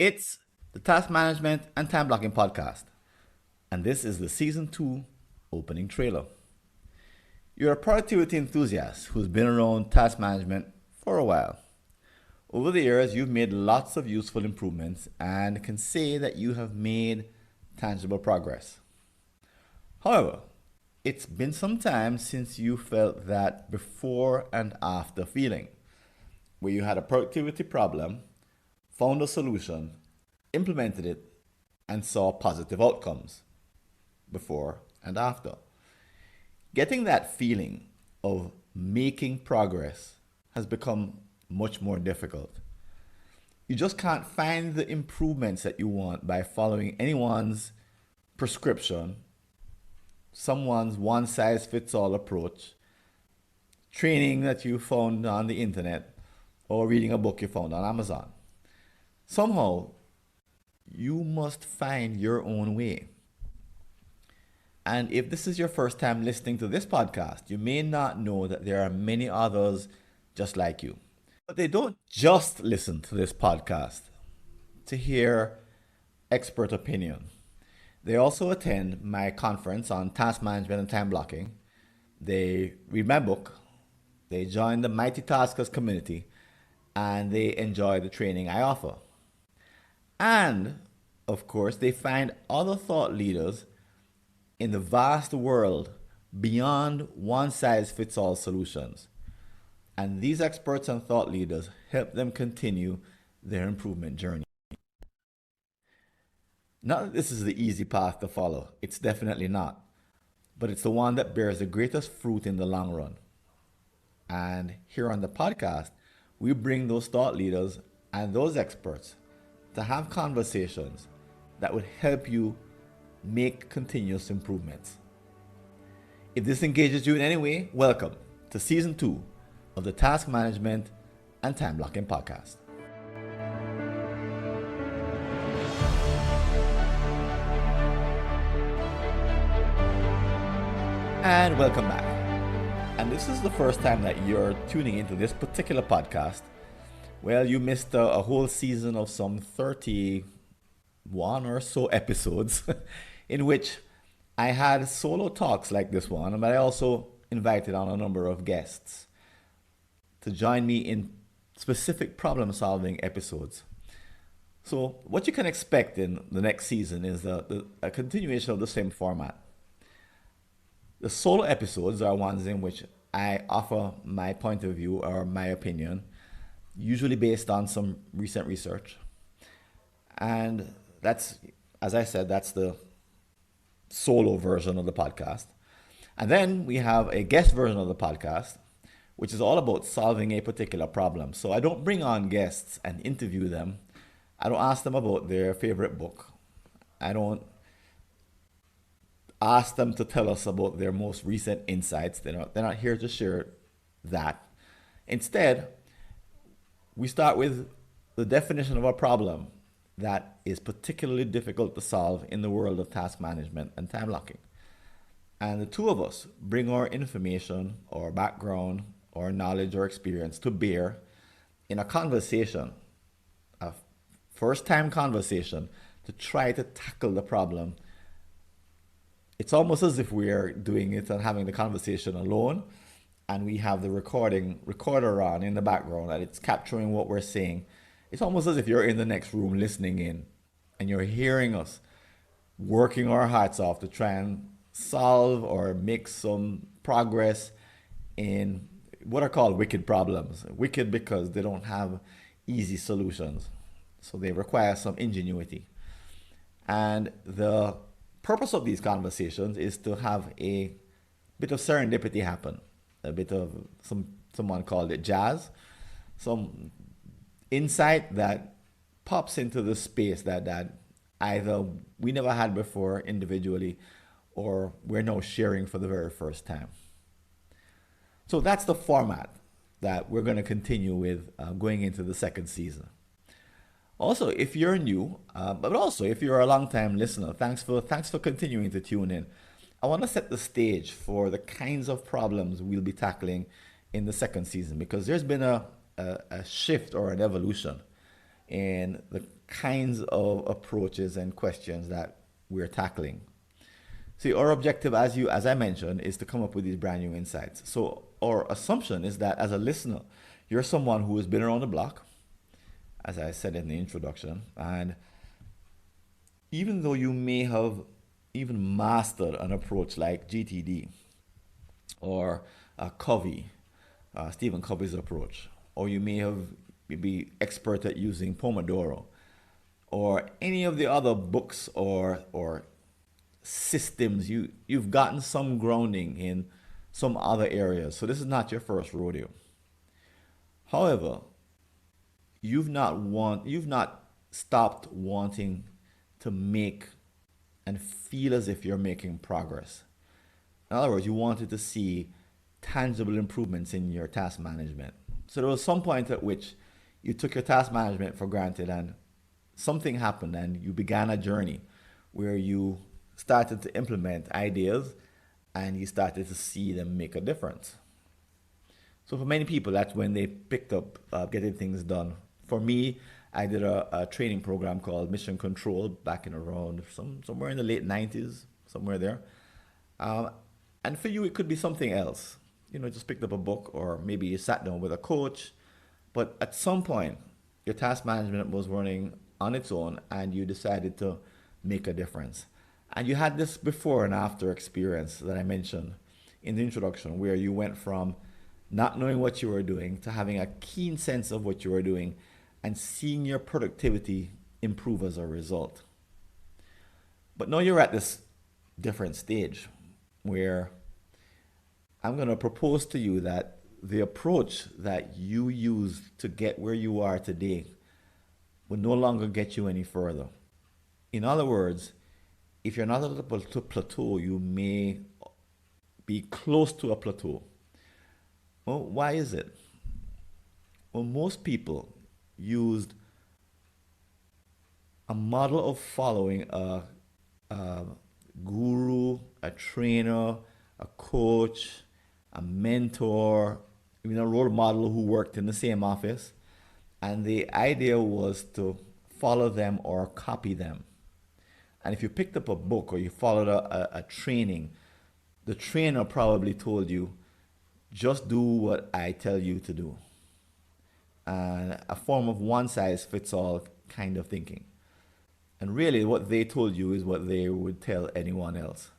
It's the Task Management and Time Blocking Podcast, and this is the Season 2 opening trailer. You're a productivity enthusiast who's been around task management for a while. Over the years, you've made lots of useful improvements and can say that you have made tangible progress. However, it's been some time since you felt that before and after feeling, where you had a productivity problem, found a solution, implemented it, and saw positive outcomes before and after. Getting that feeling of making progress has become much more difficult. You just can't find the improvements that you want by following anyone's prescription, someone's one size fits all approach, training that you found on the internet, or reading a book you found on Amazon. Somehow, you must find your own way. And if this is your first time listening to this podcast, you may not know that there are many others just like you. But they don't just listen to this podcast to hear expert opinion. They also attend my conference on task management and time blocking. They read my book. They join the Mighty Taskers community, and they enjoy the training I offer. And, of course, they find other thought leaders in the vast world beyond one-size-fits-all solutions. And these experts and thought leaders help them continue their improvement journey. Not that this is the easy path to follow. It's definitely not. But it's the one that bears the greatest fruit in the long run. And here on the podcast, we bring those thought leaders and those experts to have conversations that would help you make continuous improvements. If this engages you in any way, welcome to Season 2 of the Task Management and Time Blocking Podcast. And welcome back. And this is the first time that you're tuning into this particular podcast. Well, you missed a whole season of some 31 or so episodes in which I had solo talks like this one, but I also invited on a number of guests to join me in specific problem-solving episodes. So what you can expect in the next season is a continuation of the same format. The solo episodes are ones in which I offer my point of view or my opinion, usually based on some recent research. And that's, as I said, that's the solo version of the podcast. And then we have a guest version of the podcast, which is all about solving a particular problem. So I don't bring on guests and interview them. I don't ask them about their favorite book. I don't ask them to tell us about their most recent insights. They're not here to share that. Instead, we start with the definition of a problem that is particularly difficult to solve in the world of task management and time blocking. And the two of us bring our information or background or knowledge or experience to bear in a conversation, a first-time conversation, to try to tackle the problem. It's almost as if we're doing it and having the conversation alone, and we have the recorder on in the background, and it's capturing what we're saying. It's almost as if you're in the next room listening in, and you're hearing us working our hearts off to try and solve or make some progress in what are called wicked problems. Wicked because they don't have easy solutions, so they require some ingenuity. And the purpose of these conversations is to have a bit of serendipity happen, a bit of someone called it jazz, some insight that pops into the space that either we never had before individually or we're now sharing for the very first time. So that's the format that we're going to continue with going into the second season. Also, if you're new, but also if you're a long-time listener, thanks for continuing to tune in. I want to set the stage for the kinds of problems we'll be tackling in the second season, because there's been a shift or an evolution in the kinds of approaches and questions that we're tackling. See, our objective, as I mentioned, is to come up with these brand new insights. So our assumption is that as a listener, you're someone who has been around the block, as I said in the introduction, and even though you may have even mastered an approach like GTD or Covey, Stephen Covey's approach, or you may have be expert at using Pomodoro, or any of the other books or systems, you've gotten some grounding in some other areas. So this is not your first rodeo. However, you've not stopped wanting to make and feel as if you're making progress. In other words, you wanted to see tangible improvements in your task management. So there was some point at which you took your task management for granted and something happened and you began a journey where you started to implement ideas and you started to see them make a difference. So for many people, that's when they picked up getting things done. For me, I did a training program called Mission Control back in around somewhere in the late 90s, somewhere there. Um, and for you, it could be something else. Just picked up a book or maybe you sat down with a coach. But at some point, your task management was running on its own and you decided to make a difference. And you had this before and after experience that I mentioned in the introduction, where you went from not knowing what you were doing to having a keen sense of what you were doing and seeing your productivity improve as a result. But now you're at this different stage where I'm going to propose to you that the approach that you used to get where you are today will no longer get you any further. In other words, if you're not at a plateau, you may be close to a plateau. Well, why is it? Well, most people used a model of following a guru, a trainer, a coach, a mentor, even a role model who worked in the same office. And the idea was to follow them or copy them. And if you picked up a book or you followed a training, the trainer probably told you, just do what I tell you to do. And a form of one size fits all kind of thinking. And really, what they told you is what they would tell anyone else.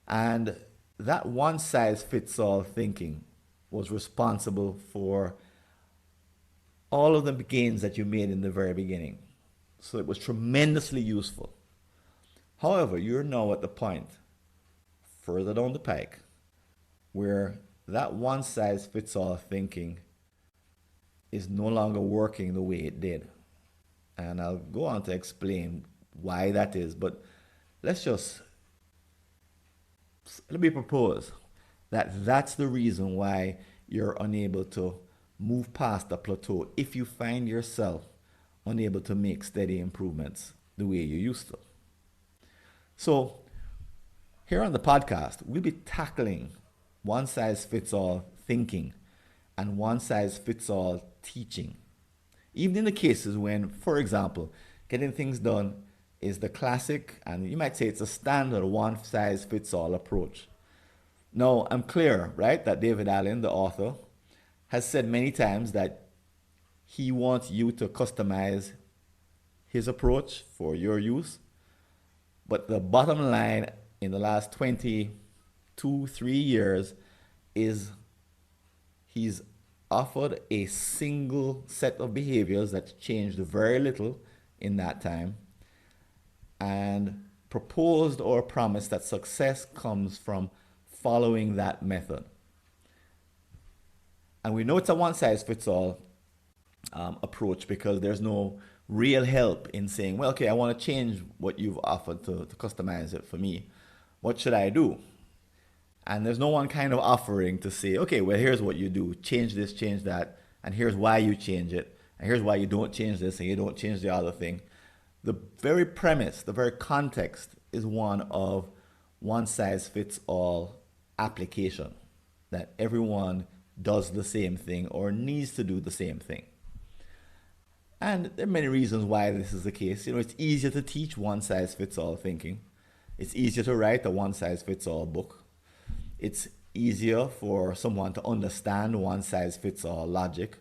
And that one size fits all thinking was responsible for all of the gains that you made in the very beginning. So it was tremendously useful. However, you're now at the point further down the pike where that one size fits all thinking is no longer working the way it did. And I'll go on to explain why that is, but let's just let me propose that that's the reason why you're unable to move past a plateau if you find yourself unable to make steady improvements the way you used to. So here on the podcast, we'll be tackling one size fits all thinking and one size fits all teaching. Even in the cases when, for example, getting things done is the classic, and you might say it's a standard one size fits all approach. Now, I'm clear, right, that David Allen, the author, has said many times that he wants you to customize his approach for your use. But the bottom line in the last 3 years is he's offered a single set of behaviors that's changed very little in that time and proposed or promised that success comes from following that method. And we know it's a one size fits all approach because there's no real help in saying, well, okay, I want to change what you've offered to customize it for me. What should I do? And there's no one kind of offering to say, okay, well, here's what you do. Change this, change that, and here's why you change it. And here's why you don't change this and you don't change the other thing. The very premise, the very context is one of one size fits all application, that everyone does the same thing or needs to do the same thing. And there are many reasons why this is the case. It's easier to teach one size fits all thinking. It's easier to write a one size fits all book. It's easier for someone to understand one size fits all logic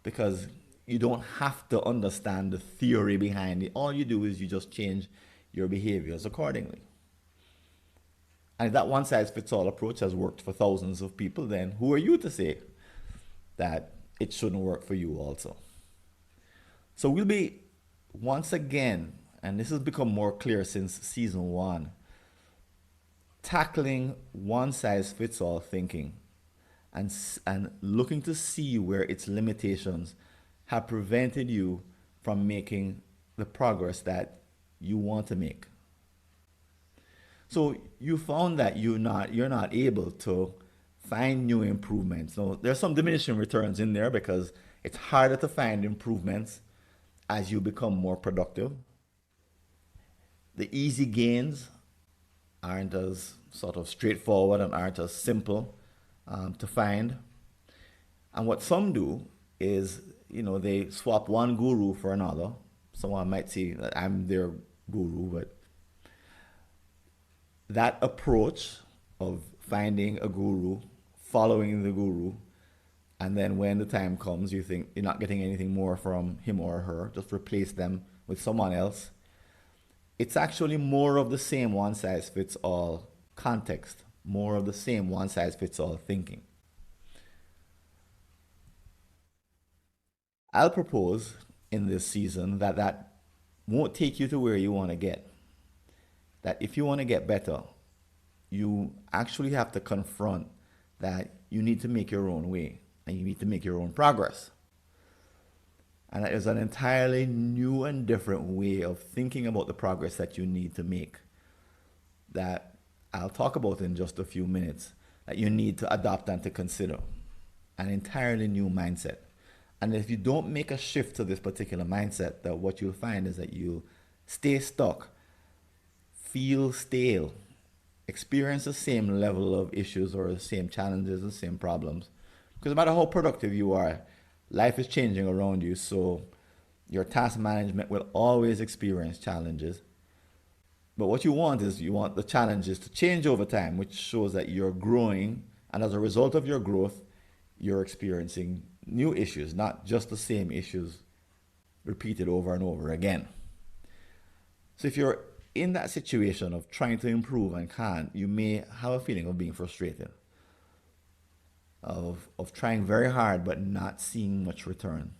because you don't have to understand the theory behind it. All you do is you just change your behaviors accordingly. And if that one size fits all approach has worked for thousands of people, then who are you to say that it shouldn't work for you also? So we'll be once again, and this has become more clear since season one, tackling one size fits all thinking and looking to see where its limitations have prevented you from making the progress that you want to make. So you found that you're not able to find new improvements. So there's some diminishing returns in there because it's harder to find improvements as you become more productive. The easy gains aren't as sort of straightforward and aren't as simple to find. And what some do is, they swap one guru for another. Someone might say that I'm their guru, but that approach of finding a guru, following the guru, and then when the time comes, you think you're not getting anything more from him or her, just replace them with someone else. It's actually more of the same one size fits all context, more of the same one size fits all thinking. I'll propose in this season that won't take you to where you want to get. That if you want to get better, you actually have to confront that you need to make your own way and you need to make your own progress. And that is an entirely new and different way of thinking about the progress that you need to make that I'll talk about in just a few minutes, that you need to adopt and to consider. An entirely new mindset. And if you don't make a shift to this particular mindset, that what you'll find is that you'll stay stuck, feel stale, experience the same level of issues or the same challenges, the same problems. Because no matter how productive you are, life is changing around you, so your task management will always experience challenges. But what you want is you want the challenges to change over time, which shows that you're growing, and as a result of your growth, you're experiencing new issues, not just the same issues repeated over and over again. So if you're in that situation of trying to improve and can't, you may have a feeling of being frustrated, of trying very hard but not seeing much return.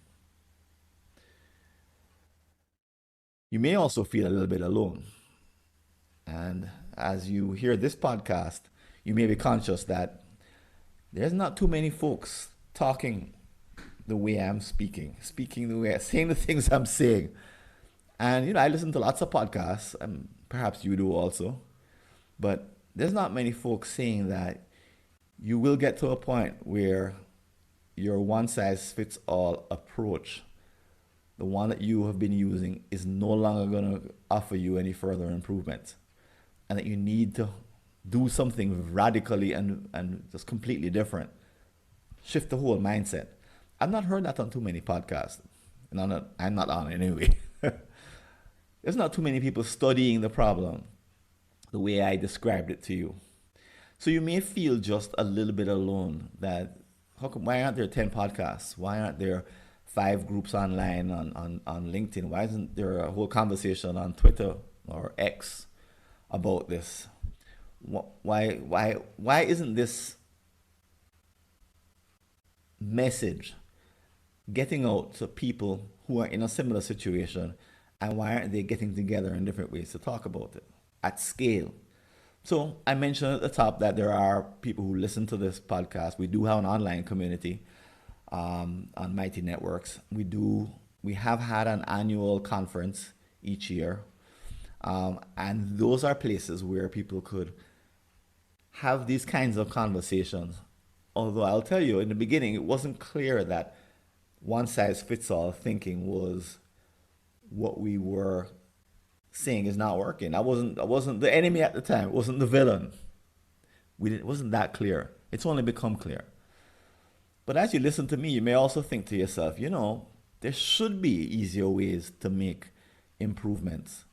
You may also feel a little bit alone. And as you hear this podcast, you may be conscious that there's not too many folks talking the way I'm speaking the way, saying the things I'm saying. And I listen to lots of podcasts, and perhaps you do also, but there's not many folks saying that you will get to a point where your one size fits all approach, the one that you have been using, is no longer going to offer you any further improvement, and that you need to do something radically and just completely different. Shift the whole mindset. I've not heard that on too many podcasts, and I'm not on anyway. There's not too many people studying the problem the way I described it to you. So you may feel just a little bit alone, that why aren't there 10 podcasts? Why aren't there 5 groups online on LinkedIn? Why isn't there a whole conversation on Twitter or X about this? Why isn't this message getting out to people who are in a similar situation, and why aren't they getting together in different ways to talk about it at scale? So I mentioned at the top that there are people who listen to this podcast. We do have an online community on Mighty Networks. We have had an annual conference each year, and those are places where people could have these kinds of conversations. Although I'll tell you, in the beginning, it wasn't clear that one size fits all thinking was what we were saying is not working. I wasn't the enemy at the time. It wasn't the villain. It wasn't that clear. It's only become clear. But as you listen to me, you may also think to yourself, there should be easier ways to make improvements.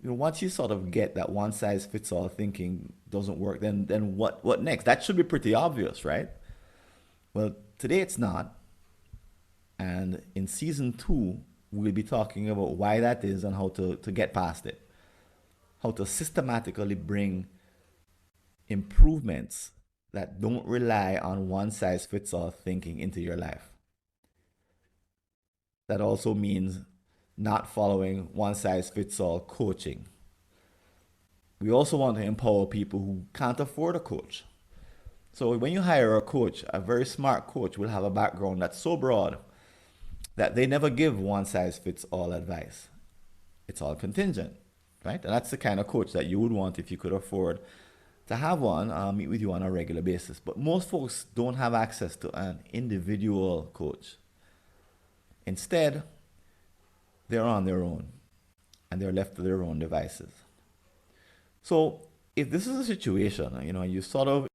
Once you sort of get that one size fits all thinking doesn't work, then what next? That should be pretty obvious, right? Well, today it's not. And in season two, we'll be talking about why that is and how to get past it. How to systematically bring improvements that don't rely on one size fits all thinking into your life. That also means not following one size fits all coaching. We also want to empower people who can't afford a coach. So when you hire a coach, a very smart coach will have a background that's so broad that they never give one size fits all advice. It's all contingent, right? And that's the kind of coach that you would want if you could afford to have one meet with you on a regular basis. But most folks don't have access to an individual coach. Instead, they're on their own and they're left to their own devices. So if this is a situation, you sort of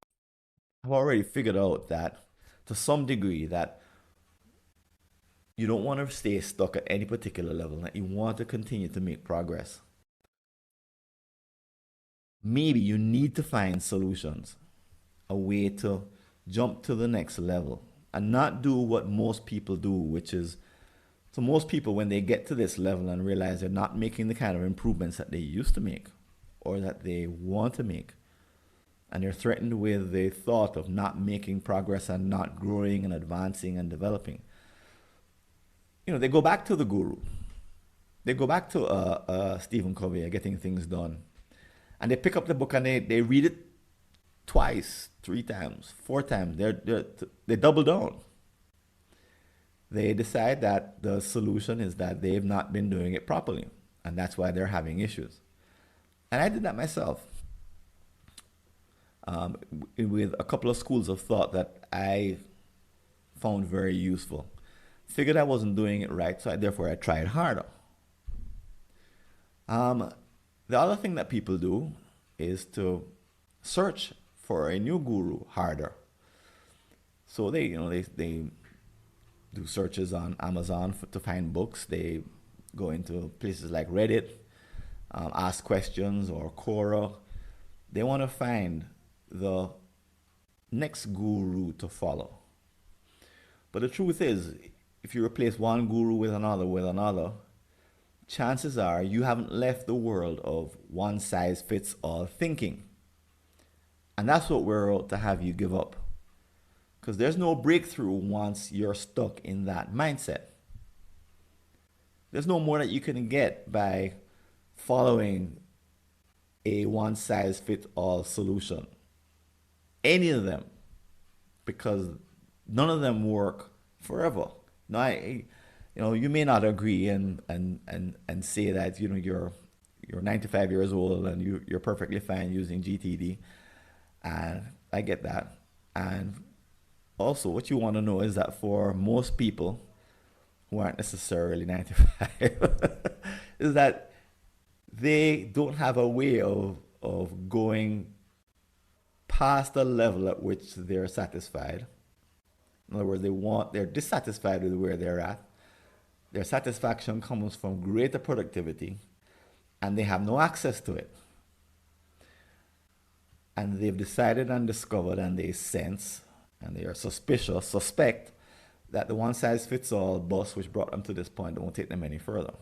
have already figured out that to some degree that you don't want to stay stuck at any particular level, that you want to continue to make progress. Maybe you need to find solutions, a way to jump to the next level and not do what most people do, which is, so most people, when they get to this level and realize they're not making the kind of improvements that they used to make or that they want to make, and they're threatened with the thought of not making progress and not growing and advancing and developing, they go back to the guru. They go back to Stephen Covey, Getting Things Done. And they pick up the book and they read it twice, 3 times, 4 times. They double down. They decide that the solution is that they've not been doing it properly. And that's why they're having issues. And I did that myself. With a couple of schools of thought that I found very useful. Figured I wasn't doing it right, so therefore I tried harder. The other thing that people do is to search for a new guru harder. So they do searches on Amazon to find books. They go into places like Reddit, ask questions, or Quora. They want to find the next guru to follow. But the truth is, if you replace one guru with another, chances are you haven't left the world of one size fits all thinking. And that's what we're out to have you give up. Because there's no breakthrough once you're stuck in that mindset. There's no more that you can get by following a one size fits all solution. Any of them. Because none of them work forever. Now, you may not agree and say that you're 95 years old and you're perfectly fine using GTD, and I get that. And also, what you want to know is that for most people who aren't necessarily 95, is that they don't have a way of going past the level at which they're satisfied. In other words, they're dissatisfied with where they're at. Their satisfaction comes from greater productivity, and they have no access to it. And they've decided and discovered, and they sense, and they are suspect that the one size fits all bus which brought them to this point won't take them any further.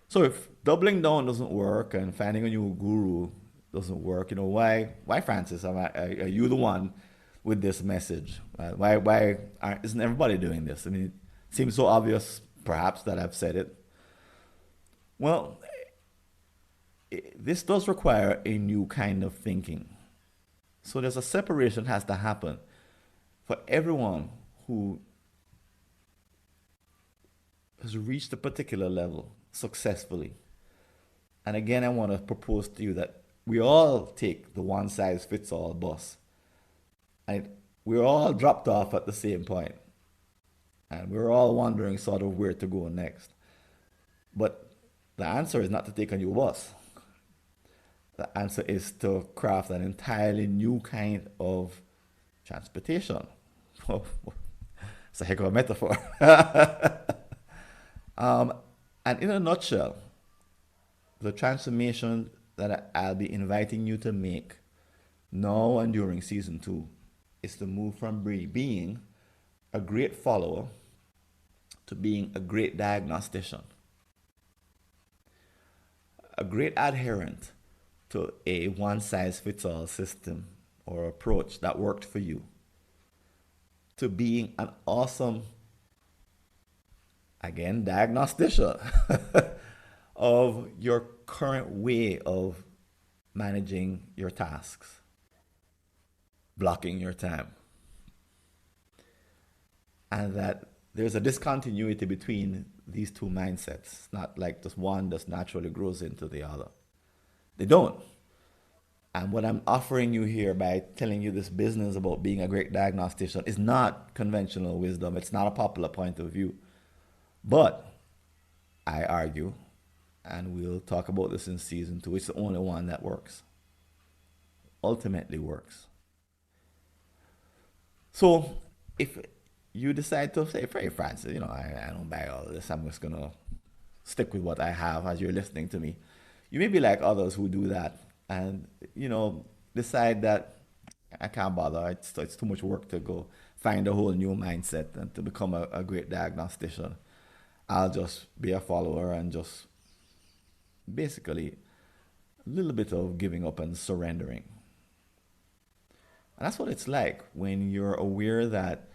So if doubling down doesn't work and finding a new guru doesn't work, why Francis, are you the one with this message? Why isn't everybody doing this? I mean, it seems so obvious, perhaps, that I've said it. Well, this does require a new kind of thinking. So there's a separation has to happen for everyone who has reached a particular level successfully. And again, I want to propose to you that we all take the one size fits all bus. And we're all dropped off at the same point. And we're all wondering sort of where to go next. But the answer is not to take a new bus. The answer is to craft an entirely new kind of transportation. It's a heck of a metaphor. um, and in a nutshell, the transformation that I'll be inviting you to make now and during season two is to move from being a great follower to being a great diagnostician, a great adherent to a one size fits all system or approach that worked for you, to being an awesome, again, diagnostician of your current way of managing your tasks, blocking your time, and that there's a discontinuity between these two mindsets. It's not like just one just naturally grows into the other. They don't. And what I'm offering you here by telling you this business about being a great diagnostician is not conventional wisdom. It's not a popular point of view. But I argue, and we'll talk about this in season two, it's the only one that works. Ultimately works. So if you decide to say, "Hey, Francis, I don't buy all this. I'm just going to stick with what I have," as you're listening to me. You may be like others who do that and, decide that I can't bother. It's too much work to go find a whole new mindset and to become a great diagnostician. I'll just be a follower and just basically a little bit of giving up and surrendering. And that's what it's like when you're aware that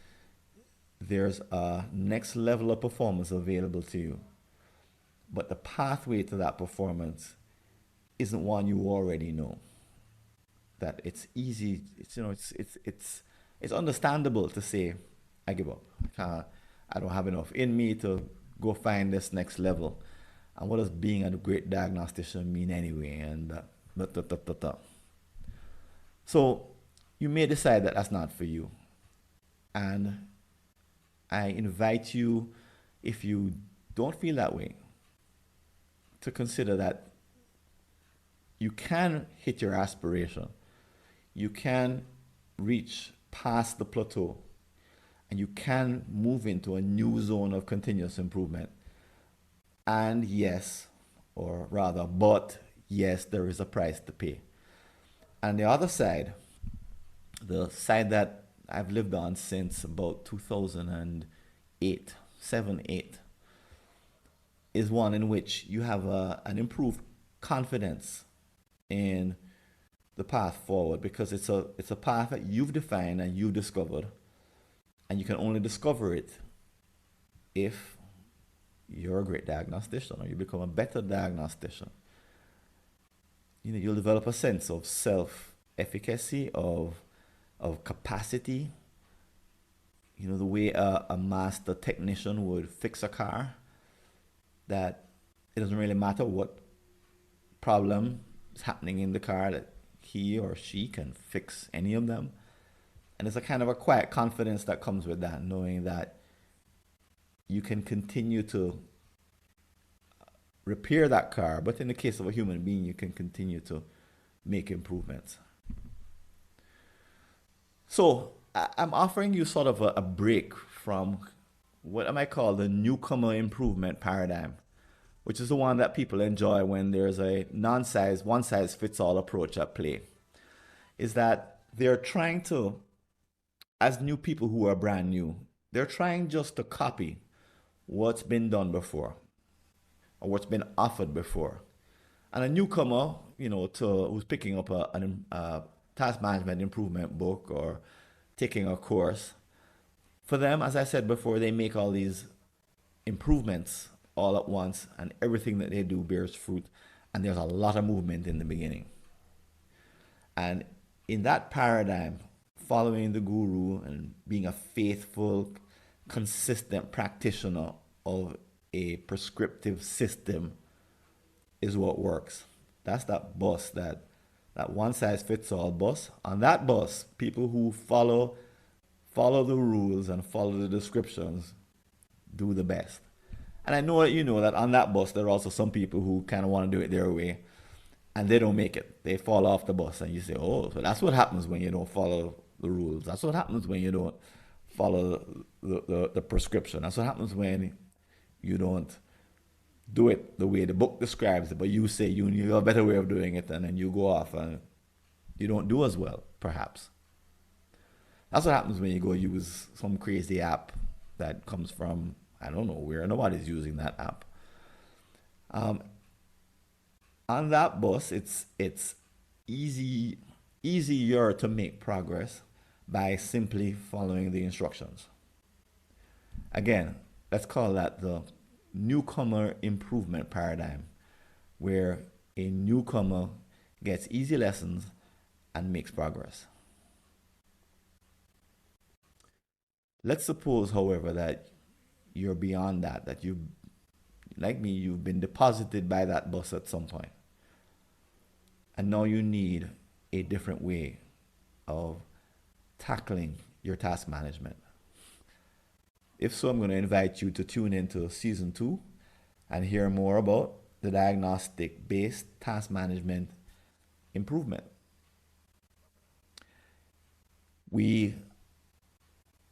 there's a next level of performance available to you, but the pathway to that performance isn't one you already know. That it's easy, it's understandable to say, "I give up. I don't have enough in me to go find this next level. And what does being a great diagnostician mean anyway?" And so you may decide that that's not for you. And I invite you, if you don't feel that way, to consider that you can hit your aspiration. You can reach past the plateau and you can move into a new zone of continuous improvement. And yes, or rather, but yes, there is a price to pay. And the other side, the side that I've lived on since about 2008, 7, 8, is one in which you have an improved confidence in the path forward, because it's a path that you've defined and you've discovered, and you can only discover it if you're a great diagnostician or you become a better diagnostician. You'll develop a sense of self-efficacy, of capacity. The way a master technician would fix a car, that it doesn't really matter what problem is happening in the car, that he or she can fix any of them. And there's a kind of a quiet confidence that comes with that, knowing that you can continue to repair that car, but in the case of a human being, you can continue to make improvements. So I'm offering you sort of a break from what I might call the newcomer improvement paradigm, which is the one that people enjoy when there's a one size fits all approach at play. Is that they're trying to, as new people who are brand new, they're trying just to copy what's been done before or what's been offered before. And a newcomer, who's picking up a task management improvement book or taking a course, for them, as I said before, they make all these improvements all at once, and everything that they do bears fruit, and there's a lot of movement in the beginning. And in that paradigm, following the guru and being a faithful, consistent practitioner of a prescriptive system is what works. That's that bus, that one size fits all bus. On that bus, people who follow the rules and follow the descriptions do the best. And I know that you know that on that bus, there are also some people who kind of want to do it their way, and they don't make it. They fall off the bus, and you say, "Oh, so that's what happens when you don't follow the rules. That's what happens when you don't follow the prescription. That's what happens when you don't do it the way the book describes it, but you say you have a better way of doing it, and then you go off and you don't do as well, perhaps. That's what happens when you go use some crazy app that comes from, I don't know where, nobody's using that app. Um, on that bus, it's easy easier to make progress by simply following the instructions. Again, let's call that the newcomer improvement paradigm, where a newcomer gets easy lessons and makes progress. Let's suppose, however, that you're beyond that, that you, like me, you've been deposited by that bus at some point, and now you need a different way of tackling your task management. If so, I'm going to invite you to tune into season two and hear more about the diagnostic based task management improvement. We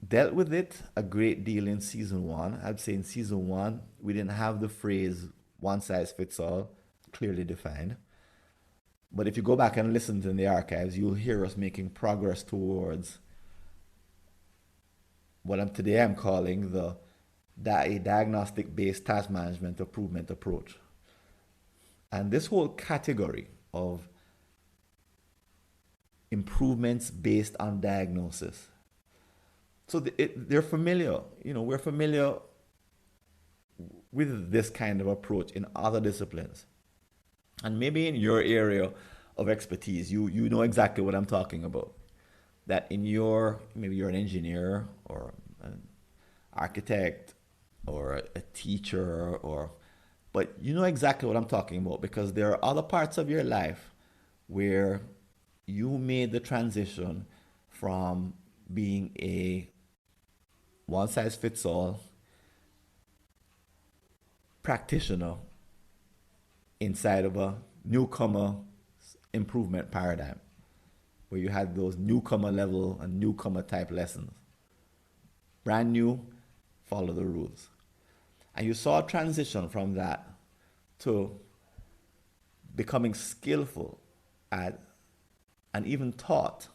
dealt with it a great deal in season one. I'd say in season one, we didn't have the phrase one size fits all clearly defined. But if you go back and listen to the archives, you'll hear us making progress towards what I'm calling a diagnostic based task management improvement approach. And this whole category of improvements based on diagnosis. So they're familiar. We're familiar with this kind of approach in other disciplines. And maybe in your area of expertise, you know exactly what I'm talking about. That in maybe you're an engineer or an architect or a teacher, but you know exactly what I'm talking about, because there are other parts of your life where you made the transition from being a one size fits all practitioner inside of a newcomer improvement paradigm, where you had those newcomer level and newcomer type lessons. Brand new, follow the rules. And you saw a transition from that to becoming skillful at, and even taught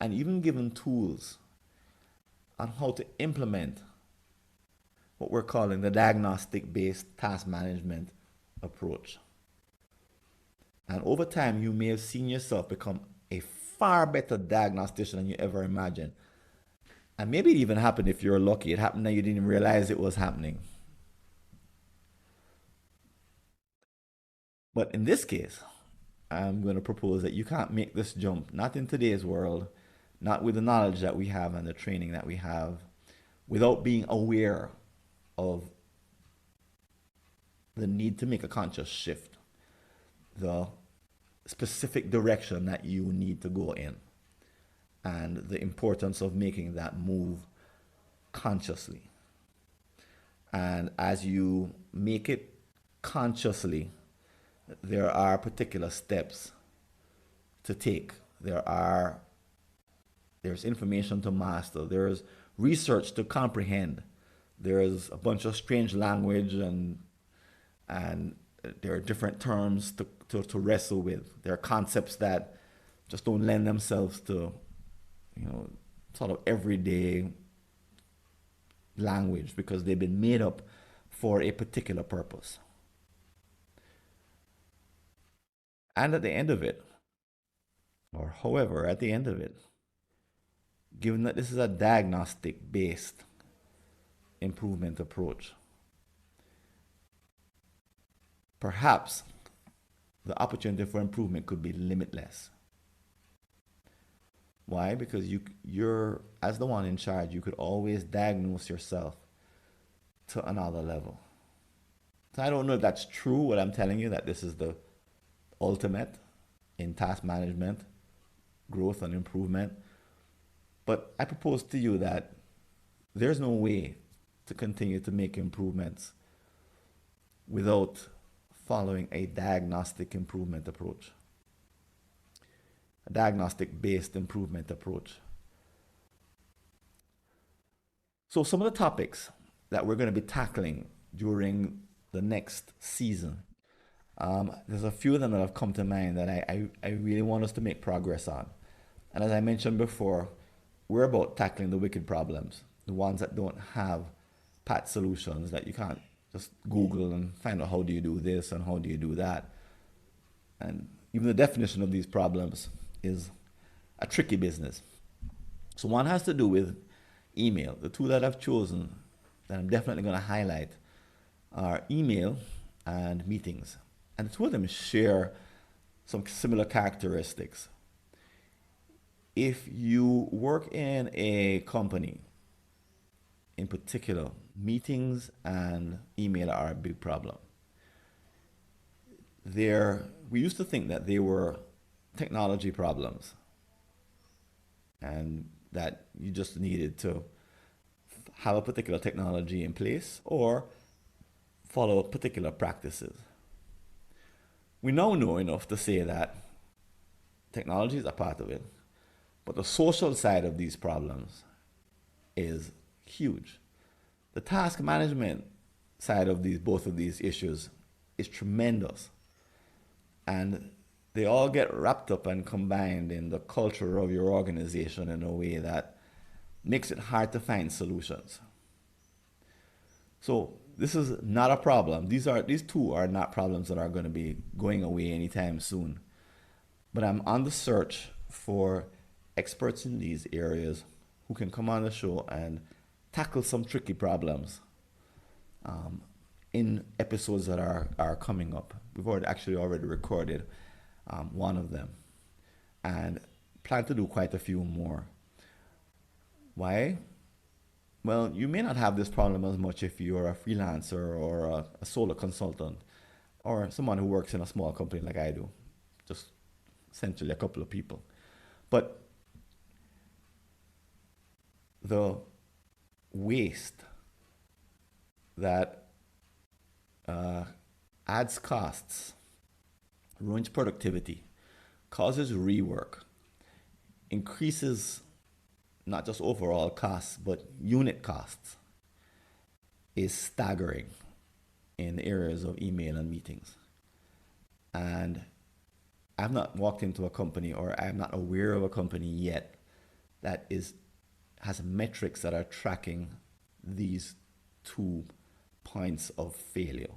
and even given tools on how to implement what we're calling the diagnostic based task management approach. And over time, you may have seen yourself become a far better diagnostician than you ever imagined. And maybe it even happened, if you're lucky, it happened and you didn't even realize it was happening. But in this case, I'm going to propose that you can't make this jump, not in today's world, not with the knowledge that we have and the training that we have, without being aware of the need to make a conscious shift, the specific direction that you need to go in, and the importance of making that move consciously. And as you make it consciously, there are particular steps to take. There's information to master. There's research to comprehend. There's a bunch of strange language, and there are different terms to wrestle with. There are concepts that just don't lend themselves to, sort of everyday language, because they've been made up for a particular purpose. And at the end of it, or however, at the end of it, given that this is a diagnostic based improvement approach, perhaps the opportunity for improvement could be limitless. Why? Because you're, as the one in charge, you could always diagnose yourself to another level. So I don't know if that's true, what I'm telling you, that this is the ultimate in task management, growth and improvement. But I propose to you that there's no way to continue to make improvements without following a diagnostic improvement approach, a diagnostic based improvement approach. So some of the topics that we're going to be tackling during the next season, there's a few of them that have come to mind that I really want us to make progress on. And as I mentioned before, we're about tackling the wicked problems, the ones that don't have pat solutions that you can't just Google and find out how do you do this and how do you do that. And even the definition of these problems is a tricky business. So one has to do with email. The two that I've chosen that I'm definitely going to highlight are email and meetings. And the two of them share some similar characteristics. If you work in a company, in particular, meetings and email are a big problem. We used to think that they were technology problems and that you just needed to have a particular technology in place or follow particular practices. We now know enough to say that technology is a part of it, but the social side of these problems is huge. The task management side of both of these issues is tremendous. And they all get wrapped up and combined in the culture of your organization in a way that makes it hard to find solutions. So this is not a problem. These two are not problems that are going to be going away anytime soon. But I'm on the search for experts in these areas who can come on the show and tackle some tricky problems in episodes that are coming up. We've already recorded one of them and plan to do quite a few more. Why? Well, you may not have this problem as much if you're a freelancer or a solo consultant or someone who works in a small company like I do, just essentially a couple of people. But the waste that adds costs, ruins productivity, causes rework, increases not just overall costs, but unit costs, is staggering in the areas of email and meetings. And I've not walked into a company, or I'm not aware of a company yet that has metrics that are tracking these 2 points of failure.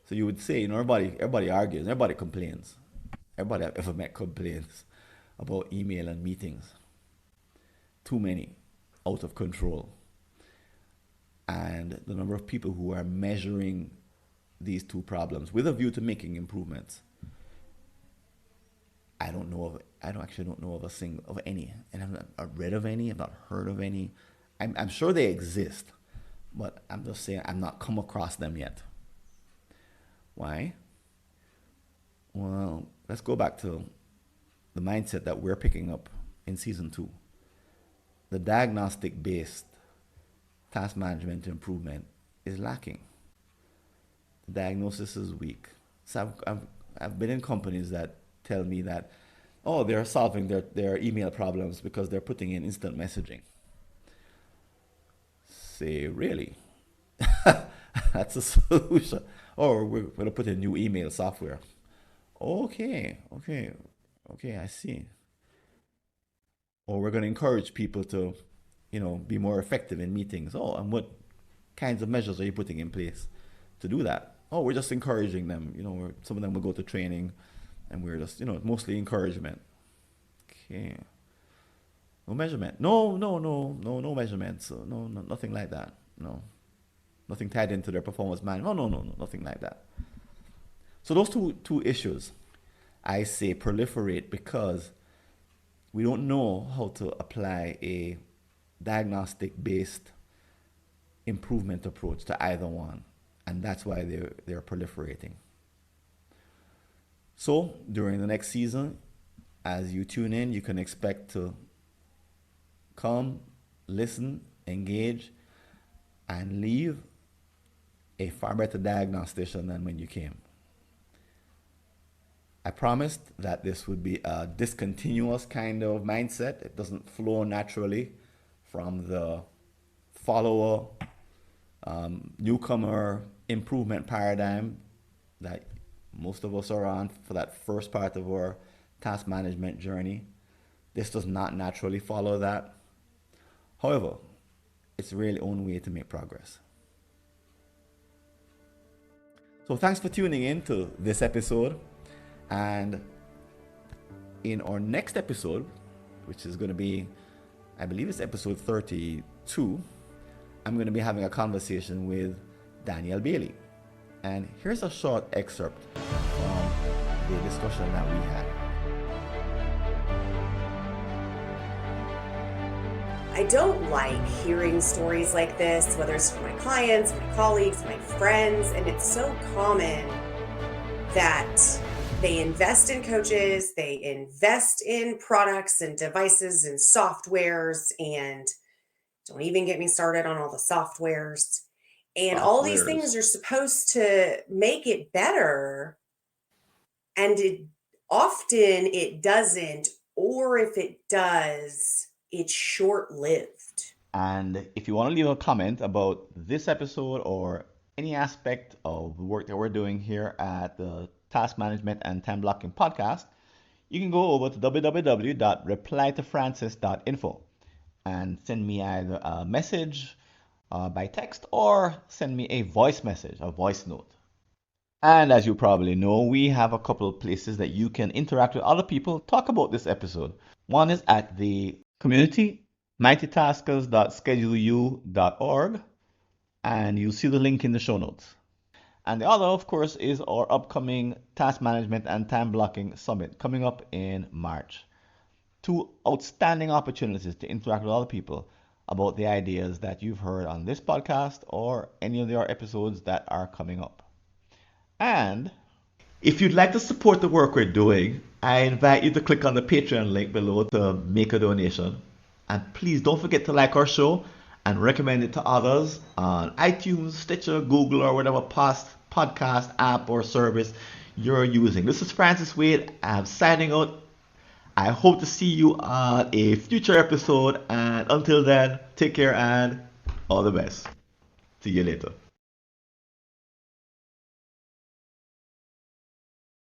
So you would say, everybody argues, everybody complains. Everybody I've ever met complains about email and meetings. Too many, out of control. And the number of people who are measuring these two problems with a view to making improvements, I don't know of any, and I've not read of any. I've not heard of any. I'm sure they exist, but I'm just saying I've not come across them yet. Why? Well, let's go back to the mindset that we're picking up in season 2. The diagnostic-based task management improvement is lacking. The diagnosis is weak. So I've been in companies that tell me that, they're solving their email problems because they're putting in instant messaging. Say, really? That's a solution. Or we're going to put in new email software. Okay, I see. Or we're going to encourage people to, be more effective in meetings. Oh, and what kinds of measures are you putting in place to do that? Oh, we're just encouraging them. Some of them will go to training, and we're just, mostly encouragement. Okay. No measurement. No measurements. So no, nothing like that. No. Nothing tied into their performance management. No, nothing like that. So those two issues, I say, proliferate because we don't know how to apply a diagnostic-based improvement approach to either one. And that's why they're proliferating. So during the next season, as you tune in, you can expect to come, listen, engage, and leave a far better diagnostician than when you came. I promised that this would be a discontinuous kind of mindset. It doesn't flow naturally from the follower, newcomer improvement paradigm that most of us are on for that first part of our task management journey. This does not naturally follow that. However, it's really the only way to make progress. So thanks for tuning in to this episode. And in our next episode, which is going to be, I believe it's episode 32, I'm going to be having a conversation with Danielle Bailey. And here's a short excerpt from the discussion that we had. I don't like hearing stories like this, whether it's from my clients, my colleagues, my friends, and it's so common that they invest in coaches, they invest in products and devices and softwares, and don't even get me started on all the softwares. And all these things are supposed to make it better, and often it doesn't, or if it does, it's short-lived. And if you want to leave a comment about this episode or any aspect of the work that we're doing here at the Task Management and Time Blocking Podcast, you can go over to www.replytofrancis.info and send me either a message by text or send me a voice message, a voice note. And as you probably know, we have a couple of places that you can interact with other people, talk about this episode. One is at the community, mightytaskers.scheduleu.org, and you'll see the link in the show notes. And the other, of course, is our upcoming Task Management and Time Blocking Summit coming up in March. Two outstanding opportunities to interact with other people about the ideas that you've heard on this podcast or any of our episodes that are coming up. And if you'd like to support the work we're doing, I invite you to click on the Patreon link below to make a donation. And please don't forget to like our show and recommend it to others on iTunes, Stitcher, Google, or whatever podcast app or service you're using. This is Francis Wade. I'm signing out. I hope to see you on a future episode. And until then, take care and all the best. See you later.